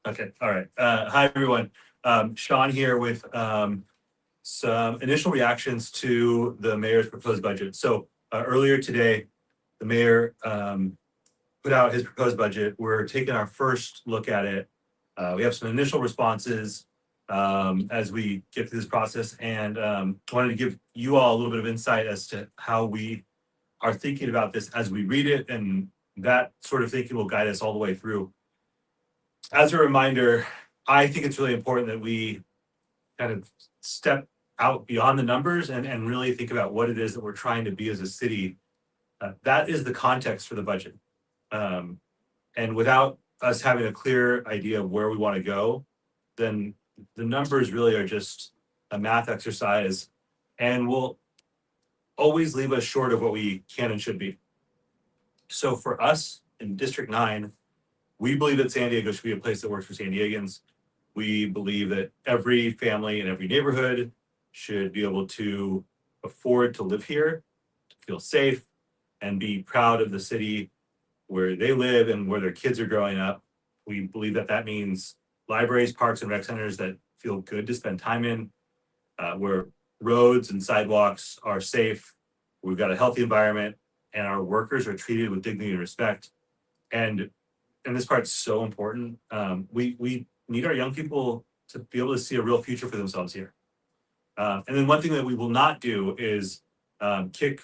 Okay, all right. Hi, everyone. Sean here with some initial reactions to the mayor's proposed budget. So earlier today, the mayor put out his proposed budget. We're taking our first look at it. We have some initial responses as we get through this process, and wanted to give you all a little bit of insight as to how we are thinking about this as we read it, and that sort of thinking will guide us all the way through. As a reminder, I think it's really important that we kind of step out beyond the numbers and really think about what it is that we're trying to be as a city. That is the context for the budget. Um, and without us having a clear idea of where we want to go, then the numbers really are just a math exercise and will always leave us short of what we can and should be. So for us in District 9, we believe that San Diego should be a place that works for San Diegans. We believe that every family in every neighborhood should be able to afford to live here, to feel safe, and be proud of the city where they live and where their kids are growing up. We believe that that means libraries, parks, and rec centers that feel good to spend time in, where roads and sidewalks are safe, we've got a healthy environment, and our workers are treated with dignity and respect. And this part's so important. We need our young people to be able to see a real future for themselves here. And then one thing that we will not do is kick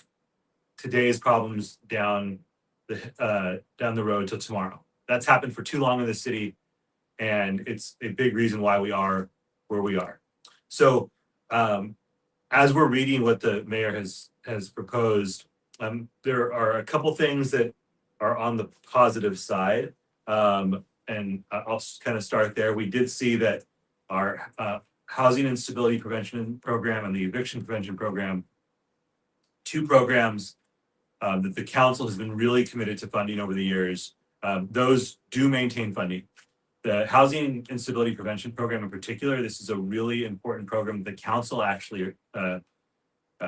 today's problems down the road till tomorrow. That's happened for too long in this city, and it's a big reason why we are where we are. So as we're reading what the mayor has proposed, there are a couple things that are on the positive side. And I'll kind of start there. We did see that our housing instability prevention program and the eviction prevention program, two programs that the council has been really committed to funding over the years, those do maintain funding. The housing instability prevention program in particular, this is a really important program. The council actually,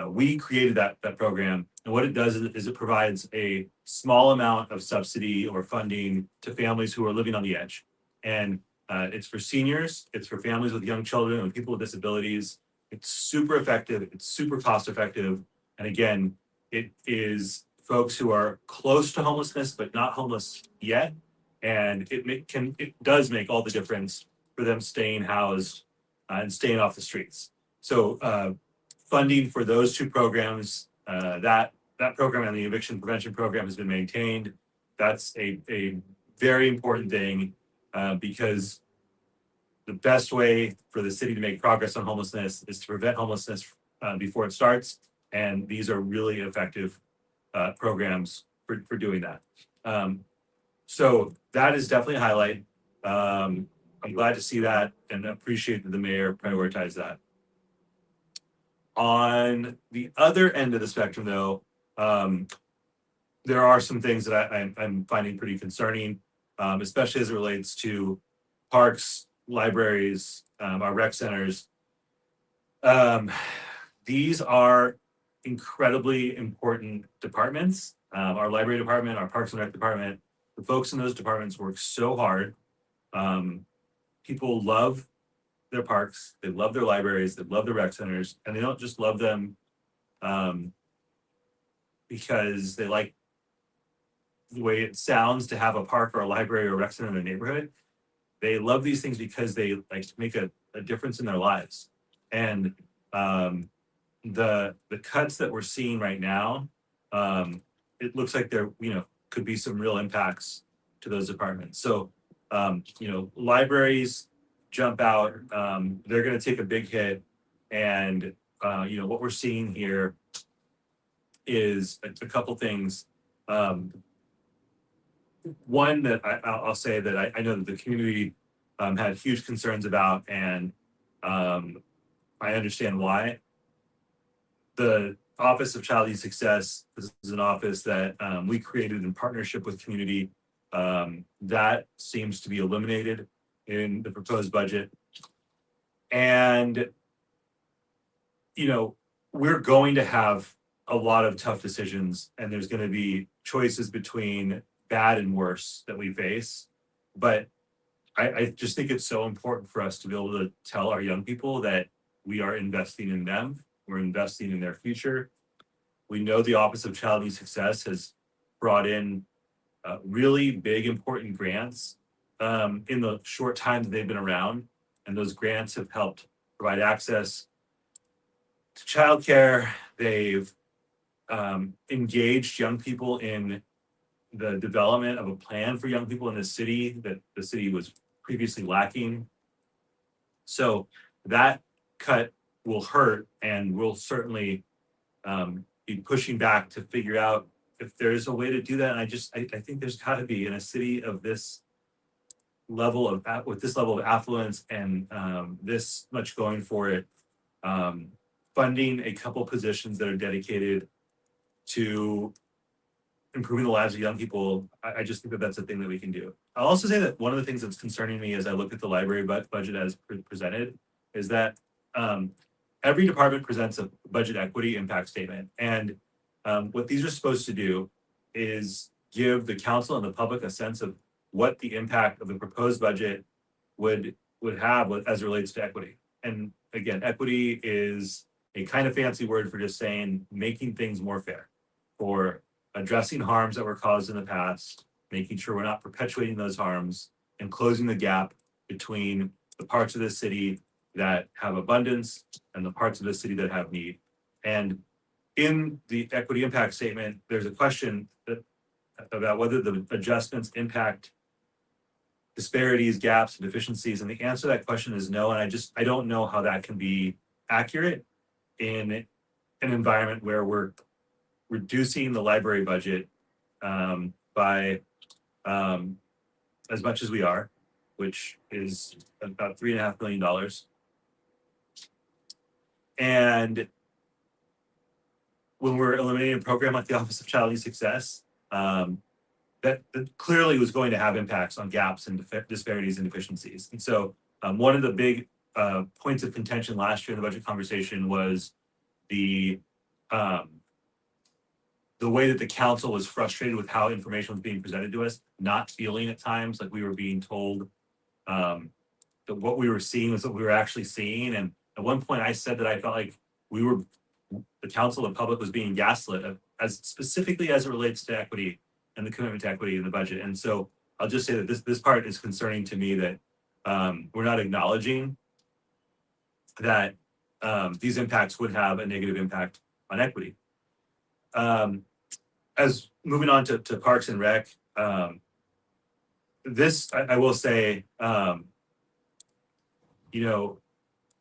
we created that program. And what it does is it provides a small amount of subsidy or funding to families who are living on the edge. And it's for seniors, it's for families with young children and people with disabilities. It's super effective, it's super cost effective. And again, it is folks who are close to homelessness, but not homeless yet. And it does make all the difference for them staying housed and staying off the streets. So funding for those two programs, that program and the eviction prevention program has been maintained. That's a very important thing because the best way for the city to make progress on homelessness is to prevent homelessness before it starts. And these are really effective programs for doing that. So that is definitely a highlight. I'm glad to see that and appreciate that the mayor prioritized that. On the other end of the spectrum, though, there are some things that I'm finding pretty concerning, especially as it relates to parks, libraries, our rec centers. These are incredibly important departments. Our library department, our parks and rec department, the folks in those departments work so hard. People love their parks, they love their libraries, they love their rec centers, and they don't just love them because they like the way it sounds to have a park or a library or a rec center in their neighborhood. They love these things because they like to make a difference in their lives. And the cuts that we're seeing right now, it looks like there could be some real impacts to those departments. So libraries jump out, they're going to take a big hit. And what we're seeing here is a couple things. One that I'll say that I know that the community had huge concerns about, and I understand why. The Office of Child Youth Success, this is an office that we created in partnership with community. That seems to be eliminated in the proposed budget. And, we're going to have a lot of tough decisions, and there's going to be choices between bad and worse that we face. But I just think it's so important for us to be able to tell our young people that we are investing in them, we're investing in their future. We know the Office of Child and Youth Success has brought in really big, important grants in the short time that they've been around. And those grants have helped provide access to childcare. They've engaged young people in the development of a plan for young people in the city that the city was previously lacking. So that cut will hurt, and we'll certainly be pushing back to figure out if there's a way to do that. And I think there's got to be, in a city of this level of, with this level of affluence and this much going for it, funding a couple positions that are dedicated to improving the lives of young people. I just think that that's a thing that we can do. I'll also say that one of the things that's concerning me as I look at the library budget as presented is that every department presents a budget equity impact statement. And what these are supposed to do is give the council and the public a sense of what the impact of the proposed budget would have as it relates to equity. And again, equity is a kind of fancy word for just saying making things more fair, for addressing harms that were caused in the past, making sure we're not perpetuating those harms, and closing the gap between the parts of the city that have abundance and the parts of the city that have need. And in the equity impact statement, there's a question about whether the adjustments impact disparities, gaps, and deficiencies. And the answer to that question is no. And I don't know how that can be accurate in an environment where we're reducing the library budget by as much as we are, which is about $3.5 million. And when we're eliminating a program like the Office of Child and Youth Success, that clearly was going to have impacts on gaps and disparities and deficiencies. And so one of the big points of contention last year in the budget conversation was the way that the council was frustrated with how information was being presented to us, not feeling at times like we were being told that what we were seeing was what we were actually seeing. And at one point I said that I felt like the council and public was being gaslit, as specifically as it relates to equity and the commitment to equity in the budget. And so I'll just say that this part is concerning to me, that we're not acknowledging that these impacts would have a negative impact on equity. As moving on to Parks and Rec, this I will say,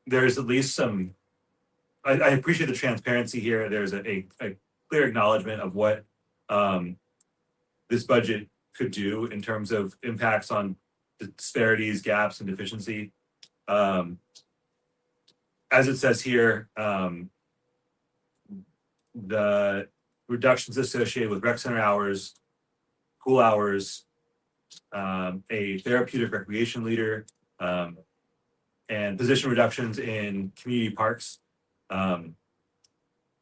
there's at least some. I appreciate the transparency here. There's a clear acknowledgement of what this budget could do in terms of impacts on disparities, gaps, and deficiency. As it says here, the reductions associated with rec center hours, pool hours, a therapeutic recreation leader, and position reductions in community parks,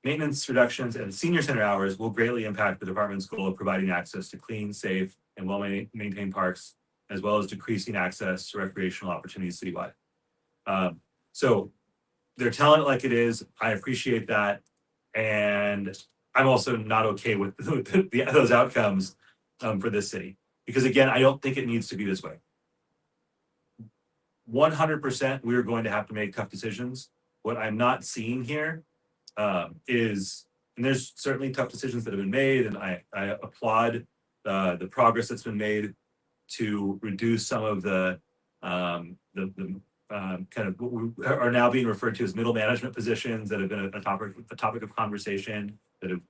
maintenance reductions, and senior center hours will greatly impact the department's goal of providing access to clean, safe, and well-maintained parks, as well as decreasing access to recreational opportunities citywide. So they're telling it like it is. I appreciate that. And I'm also not okay with those outcomes for this city. Because again, I don't think it needs to be this way. 100% we're going to have to make tough decisions. What I'm not seeing here is, and there's certainly tough decisions that have been made, and I applaud the progress that's been made to reduce some of the kind of what are now being referred to as middle management positions that have been a topic of conversation that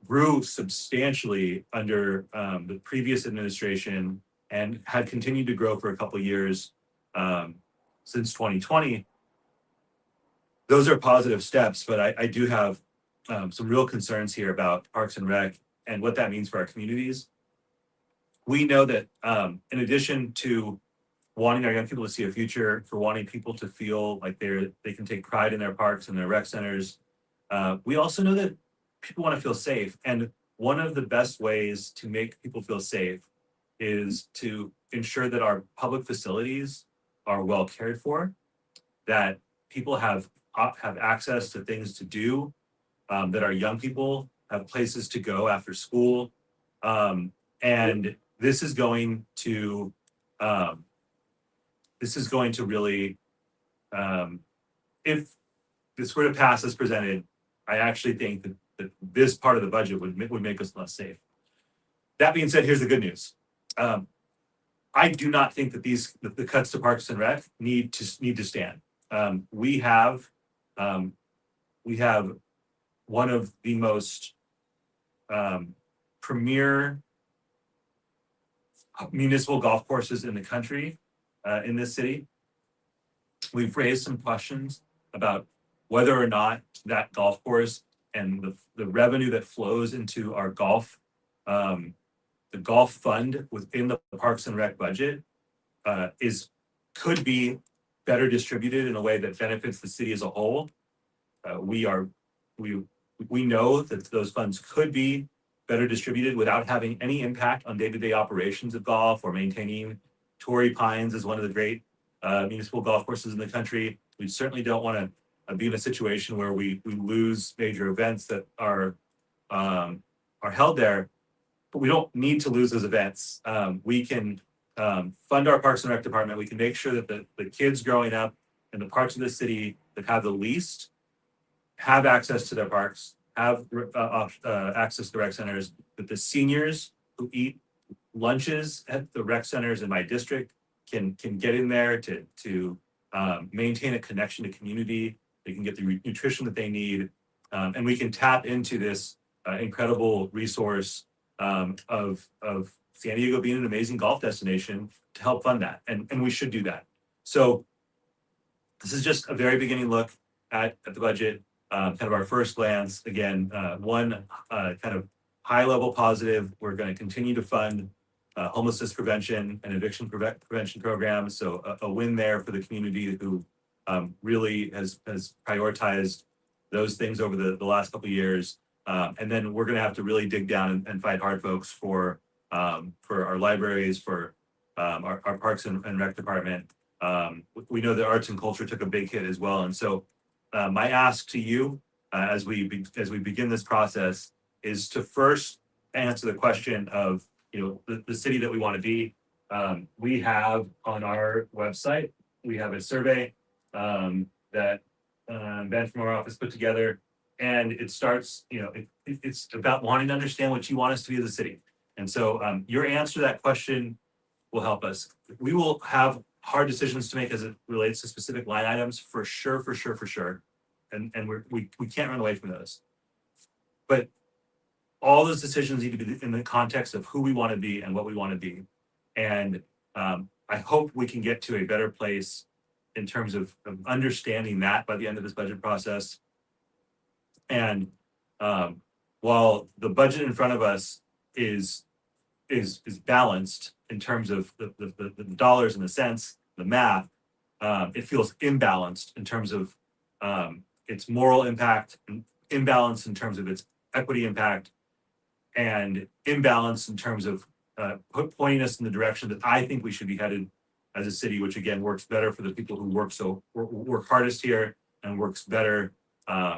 grew substantially under the previous administration and had continued to grow for a couple of years since 2020. Those are positive steps, but I do have some real concerns here about Parks and Rec and what that means for our communities. We know that in addition to wanting our young people to see a future, for wanting people to feel like they can take pride in their parks and their rec centers, we also know that people want to feel safe. And one of the best ways to make people feel safe is to ensure that our public facilities are well cared for, that people have access to things to do, that our young people have places to go after school. And this is going to really, if this were to pass as presented, I actually think that this part of the budget would make us less safe. That being said, here's the good news. I do not think that the cuts to Parks and Rec need to stand. We have one of the most premier municipal golf courses in the country, in this city. We've raised some questions about whether or not that golf course and the revenue that flows into our golf, the golf fund within the Parks and Rec budget, could be better distributed in a way that benefits the city as a whole. We know that those funds could be better distributed without having any impact on day-to-day operations of golf or maintaining Torrey Pines as one of the great municipal golf courses in the country. We certainly don't want to be in a situation where we lose major events that are held there, but we don't need to lose those events. We can fund our Parks and Rec department. We can make sure that the kids growing up in the parts of the city that have the least have access to their parks, have access to rec centers, that the seniors who eat lunches at the rec centers in my district can get in there to maintain a connection to community. They can get the nutrition that they need, and we can tap into this incredible resource of San Diego being an amazing golf destination to help fund that, and we should do that. So this is just a very beginning look at the budget, kind of our first glance. Again, one kind of high level positive, we're going to continue to fund homelessness prevention and eviction prevention programs. So a win there for the community who really has prioritized those things over the last couple of years. And then we're going to have to really dig down and fight hard, folks, for our libraries, for our Parks and Rec department. We know that arts and culture took a big hit as well. And so my ask to you as we begin this process is to first answer the question of, the city that we want to be. We have on our website, we have a survey that Ben from our office put together, and it starts, it's about wanting to understand what you want us to be as a city. And so your answer to that question will help us. We will have hard decisions to make as it relates to specific line items, for sure. And we can't run away from those. But all those decisions need to be in the context of who we want to be and what we want to be. And I hope we can get to a better place in terms of understanding that by the end of this budget process. And while the budget in front of us is balanced in terms of the dollars and the cents, the math, it feels imbalanced in terms of its moral impact, and imbalanced in terms of its equity impact, and imbalanced in terms of pointing us in the direction that I think we should be headed as a city, which again works better for the people who work hardest here, and works better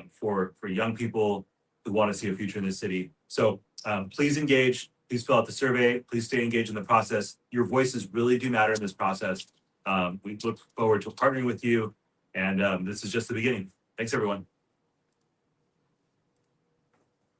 for young people who want to see a future in this city. So please engage, please fill out the survey, please stay engaged in the process. Your voices really do matter in this process. We look forward to partnering with you, and this is just the beginning. Thanks, everyone.